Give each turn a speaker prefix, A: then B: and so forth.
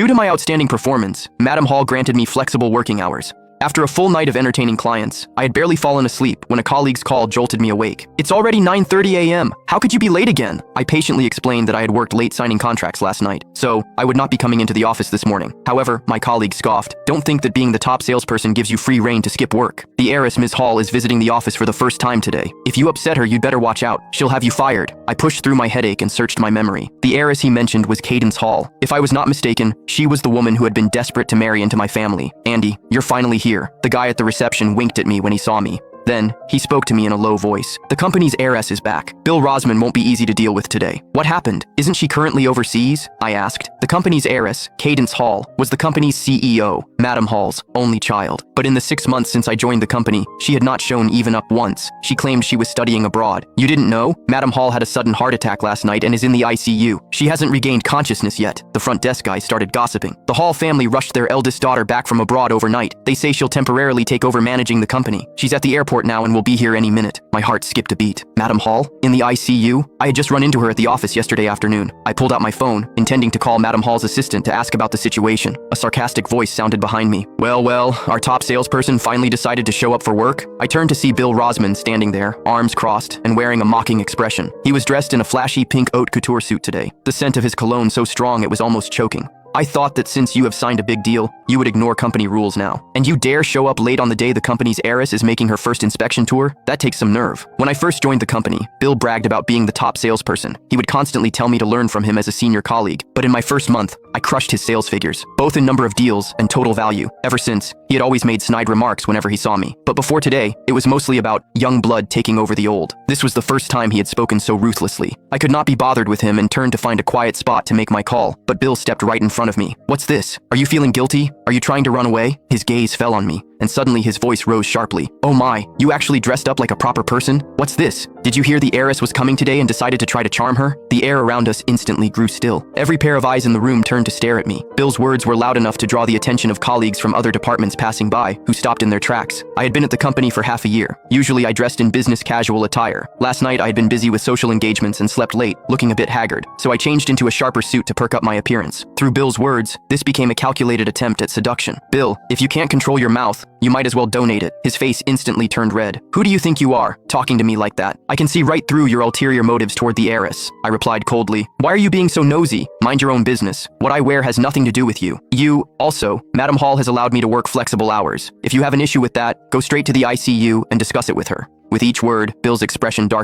A: Due to my outstanding performance, Madam Hall granted me flexible working hours. After a full night of entertaining clients, I had barely fallen asleep when a colleague's call jolted me awake. "It's already 9:30 a.m. How could you be late again?" I patiently explained that I had worked late signing contracts last night, so I would not be coming into the office this morning. However, my colleague scoffed. "Don't think that being the top salesperson gives you free rein to skip work. The heiress, Ms. Hall, is visiting the office for the first time today. If you upset her, you'd better watch out. She'll have you fired." I pushed through my headache and searched my memory. The heiress he mentioned was Cadence Hall. If I was not mistaken, she was the woman who had been desperate to marry into my family. "Andy, you're finally here." The guy at the reception winked at me when he saw me. Then, he spoke to me in a low voice. "The company's heiress is back. Bill Rosman won't be easy to deal with today." "What happened? Isn't she currently overseas?" I asked. The company's heiress, Cadence Hall, was the company's CEO, Madam Hall's only child. But in the 6 months since I joined the company, she had not shown even up once. She claimed she was studying abroad. "You didn't know? Madam Hall had a sudden heart attack last night and is in the ICU. She hasn't regained consciousness yet." The front desk guy started gossiping. "The Hall family rushed their eldest daughter back from abroad overnight. They say she'll temporarily take over managing the company. She's at the airport now and will be here any minute." My heart skipped a beat. Madam Hall? In the ICU? I had just run into her at the office yesterday afternoon. I pulled out my phone, intending to call Madam Hall's assistant to ask about the situation. A sarcastic voice sounded behind me. Well, our top salesperson finally decided to show up for work?" I turned to see Bill Rosman standing there, arms crossed, and wearing a mocking expression. He was dressed in a flashy pink haute couture suit today, the scent of his cologne so strong it was almost choking. "I thought that since you have signed a big deal, you would ignore company rules now. And you dare show up late on the day the company's heiress is making her first inspection tour? That takes some nerve." When I first joined the company, Bill bragged about being the top salesperson. He would constantly tell me to learn from him as a senior colleague. But in my first month, I crushed his sales figures, both in number of deals and total value. Ever since, he had always made snide remarks whenever he saw me. But before today, it was mostly about young blood taking over the old. This was the first time he had spoken so ruthlessly. I could not be bothered with him and turned to find a quiet spot to make my call, but Bill stepped right in front of me. "What's this? Are you feeling guilty? Are you trying to run away?" His gaze fell on me, and suddenly his voice rose sharply. "Oh my, you actually dressed up like a proper person? What's this? Did you hear the heiress was coming today and decided to try to charm her?" The air around us instantly grew still. Every pair of eyes in the room turned to stare at me. Bill's words were loud enough to draw the attention of colleagues from other departments passing by, who stopped in their tracks. I had been at the company for half a year. Usually I dressed in business casual attire. Last night I had been busy with social engagements and slept late, looking a bit haggard, so I changed into a sharper suit to perk up my appearance. Through Bill's words, this became a calculated attempt at seduction. "Bill, if you can't control your mouth, you might as well donate it." His face instantly turned red. "Who do you think you are, talking to me like that? I can see right through your ulterior motives toward the heiress." I replied coldly. "Why are you being so nosy? Mind your own business. What I wear has nothing to do with you." Also, Madam Hall has allowed me to work flexible hours. If you have an issue with that, go straight to the ICU and discuss it with her." With each word, Bill's expression darkened.